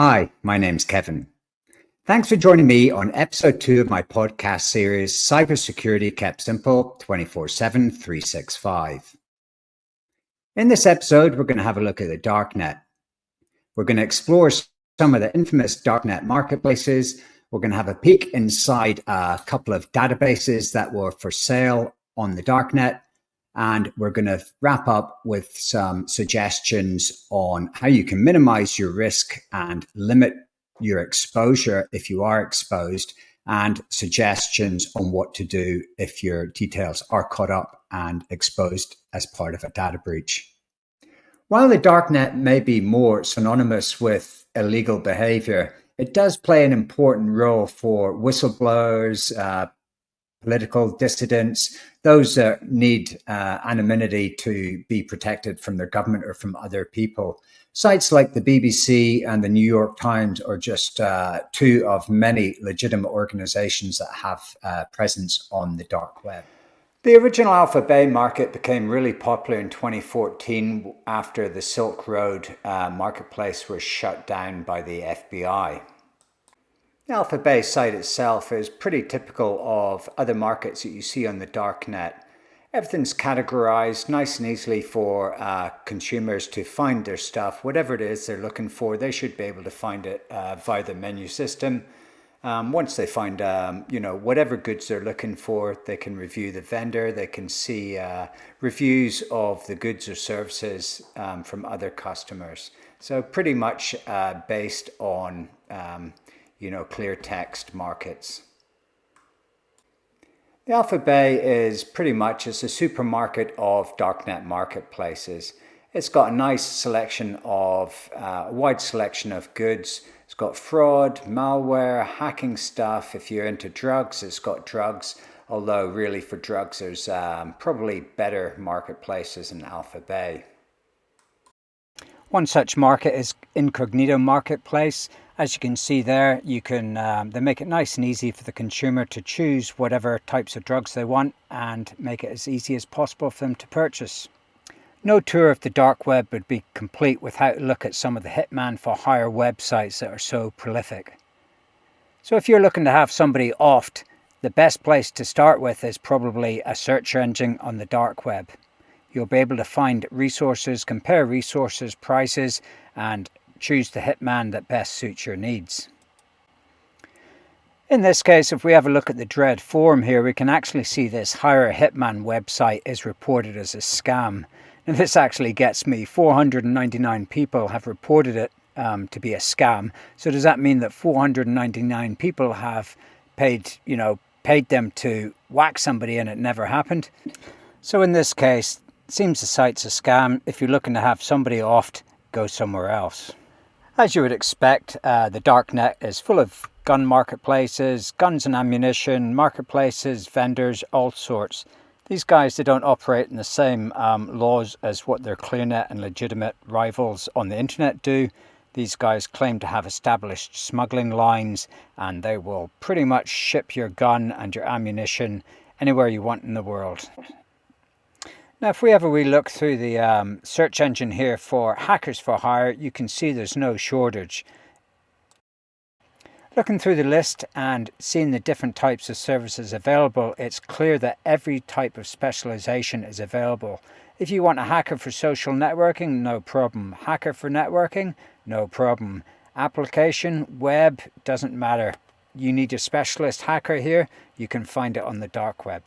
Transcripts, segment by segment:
Hi, my name's Kevin. Thanks for joining me on episode 2 of my podcast series, Cybersecurity Kept Simple 24/7 365. In this episode, we're going to have a look at the Darknet. We're going to explore some of the infamous Darknet marketplaces. We're going to have a peek inside a couple of databases that were for sale on the Darknet. And we're going to wrap up with some suggestions on how you can minimize your risk and limit your exposure if you are exposed, and suggestions on what to do if your details are caught up and exposed as part of a data breach. While the Darknet may be more synonymous with illegal behavior, it does play an important role for whistleblowers, political dissidents, those that need anonymity to be protected from their government or from other people. Sites like the BBC and the New York Times are just two of many legitimate organizations that have presence on the dark web. The original Alpha Bay market became really popular in 2014 after the Silk Road marketplace was shut down by the FBI. The Alpha Bay site itself is pretty typical of other markets that you see on the Darknet. Everything's categorized nice and easily for consumers to find their stuff. Whatever it is they're looking for, they should be able to find it via the menu system. Once they find whatever goods they're looking for, they can review the vendor, they can see reviews of the goods or services from other customers. So pretty much based on clear text markets. The Alpha Bay is pretty much a supermarket of Darknet marketplaces. It's got a nice selection of, a wide selection of goods. It's got fraud, malware, hacking stuff. If you're into drugs, it's got drugs. Although really for drugs, there's probably better marketplaces in Alpha Bay. One such market is Incognito Marketplace. As you can see there, you can they make it nice and easy for the consumer to choose whatever types of drugs they want and make it as easy as possible for them to purchase. No tour of the dark web would be complete without a look at some of the hitman for hire websites that are so prolific. So if you're looking to have somebody oft, the best place to start with is probably a search engine on the dark web. You'll be able to find resources, compare resources, prices, and choose the hitman that best suits your needs. In this case, if we have a look at the Dread forum here, we can actually see this Hire a Hitman website is reported as a scam. And this actually gets me. 499 people have reported it to be a scam. So does that mean that 499 people have paid them to whack somebody and it never happened? So in this case, it seems the site's a scam. If you're looking to have somebody oft, go somewhere else. As you would expect, the Darknet is full of gun marketplaces, guns and ammunition, marketplaces, vendors, all sorts. These guys, they don't operate in the same laws as what their ClearNet and legitimate rivals on the internet do. These guys claim to have established smuggling lines, and they will pretty much ship your gun and your ammunition anywhere you want in the world. Now, if we have a wee look through the search engine here for hackers for hire, you can see there's no shortage. Looking through the list and seeing the different types of services available, it's clear that every type of specialization is available. If you want a hacker for social networking, no problem. Hacker for networking, no problem. Application, web, doesn't matter. You need a specialist hacker here, you can find it on the dark web.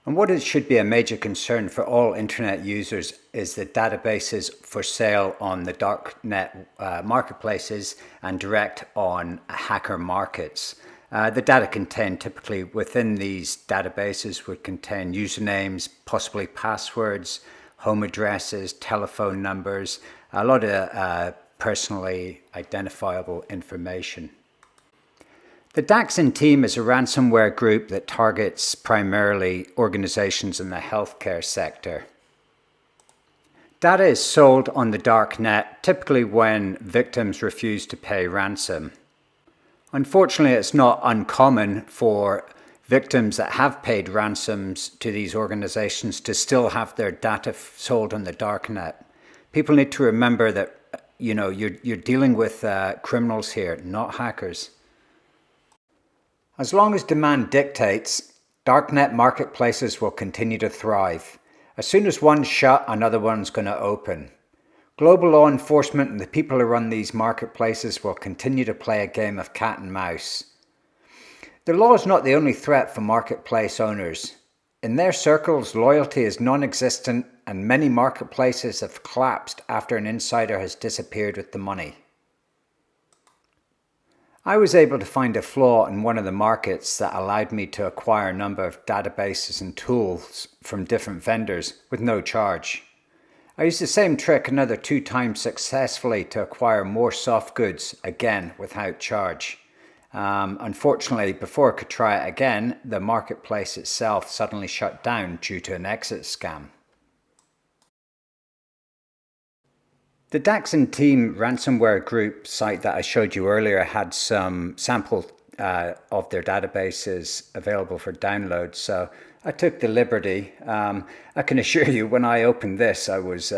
And what should be a major concern for all internet users is the databases for sale on the Darknet marketplaces and direct on hacker markets. The data contained typically within these databases would contain usernames, possibly passwords, home addresses, telephone numbers, a lot of personally identifiable information. The Daxon team is a ransomware group that targets primarily organizations in the healthcare sector. Data is sold on the Darknet, typically when victims refuse to pay ransom. Unfortunately, it's not uncommon for victims that have paid ransoms to these organizations to still have their data sold on the Darknet. People need to remember that you're dealing with criminals here, not hackers. As long as demand dictates, darknet marketplaces will continue to thrive. As soon as one's shut, another one's going to open. Global law enforcement and the people who run these marketplaces will continue to play a game of cat and mouse. The law is not the only threat for marketplace owners. In their circles, loyalty is non-existent, and many marketplaces have collapsed after an insider has disappeared with the money. I was able to find a flaw in one of the markets that allowed me to acquire a number of databases and tools from different vendors with no charge. I used the same trick another 2 times successfully to acquire more soft goods, again without charge. Unfortunately, before I could try it again, the marketplace itself suddenly shut down due to an exit scam. The Dax and Team ransomware group site that I showed you earlier had some sample of their databases available for download, so I took the liberty. I can assure you, when I opened this, I was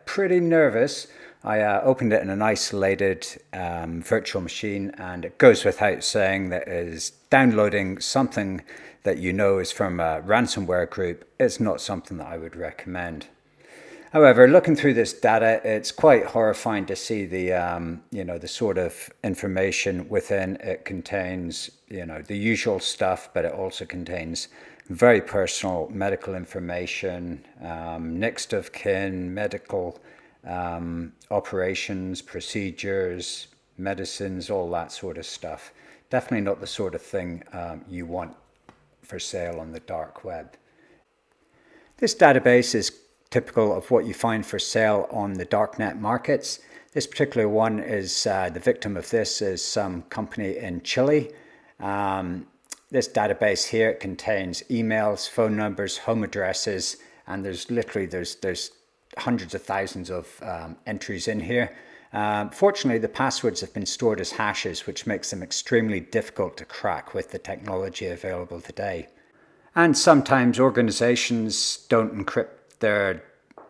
pretty nervous. I opened it in an isolated virtual machine, and it goes without saying that is downloading something that you know is from a ransomware group is not something that I would recommend. However, looking through this data, it's quite horrifying to see the the sort of information within. It contains the usual stuff, but it also contains very personal medical information, next of kin, medical operations, procedures, medicines, all that sort of stuff. Definitely not the sort of thing you want for sale on the dark web. This database is typical of what you find for sale on the darknet markets. This particular one is the victim of this is some company in Chile. This database here contains emails, phone numbers, home addresses, and there's hundreds of thousands of entries in here. Fortunately, the passwords have been stored as hashes, which makes them extremely difficult to crack with the technology available today. And sometimes organizations don't encrypt their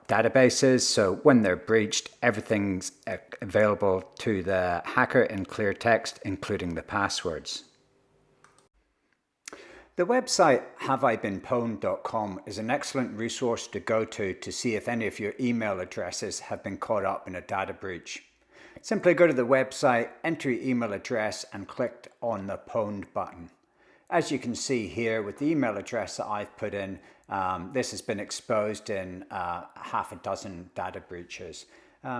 databases, so when they're breached, everything's available to the hacker in clear text, including the passwords. The website haveibeenpwned.com is an excellent resource to go to see if any of your email addresses have been caught up in a data breach. Simply go to the website, enter your email address, and click on the Pwned button. As you can see here with the email address that I've put in, this has been exposed in half a dozen data breaches.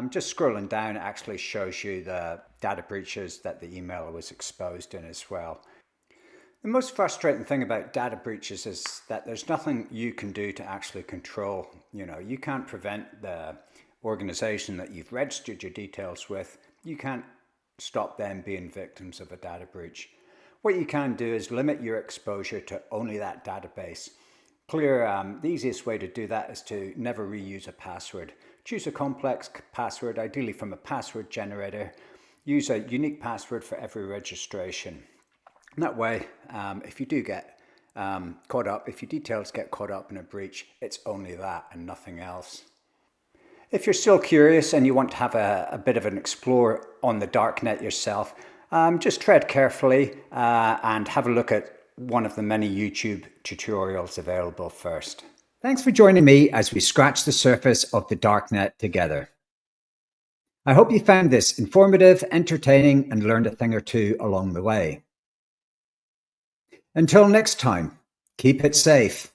Just scrolling down, it actually shows you the data breaches that the email was exposed in as well. The most frustrating thing about data breaches is that there's nothing you can do to actually control. You can't prevent the organization that you've registered your details with. You can't stop them being victims of a data breach. What you can do is limit your exposure to only that database. The easiest way to do that is to never reuse a password. Choose a complex password, ideally from a password generator. Use a unique password for every registration. And that way, if you do get caught up, if your details get caught up in a breach, it's only that and nothing else. If you're still curious and you want to have a bit of an explore on the darknet yourself, just tread carefully and have a look at one of the many YouTube tutorials available first. Thanks for joining me as we scratch the surface of the darknet together. I hope you found this informative, entertaining, and learned a thing or two along the way. Until next time, keep it safe.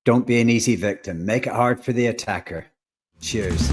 Don't be an easy victim. Make it hard for the attacker. Cheers.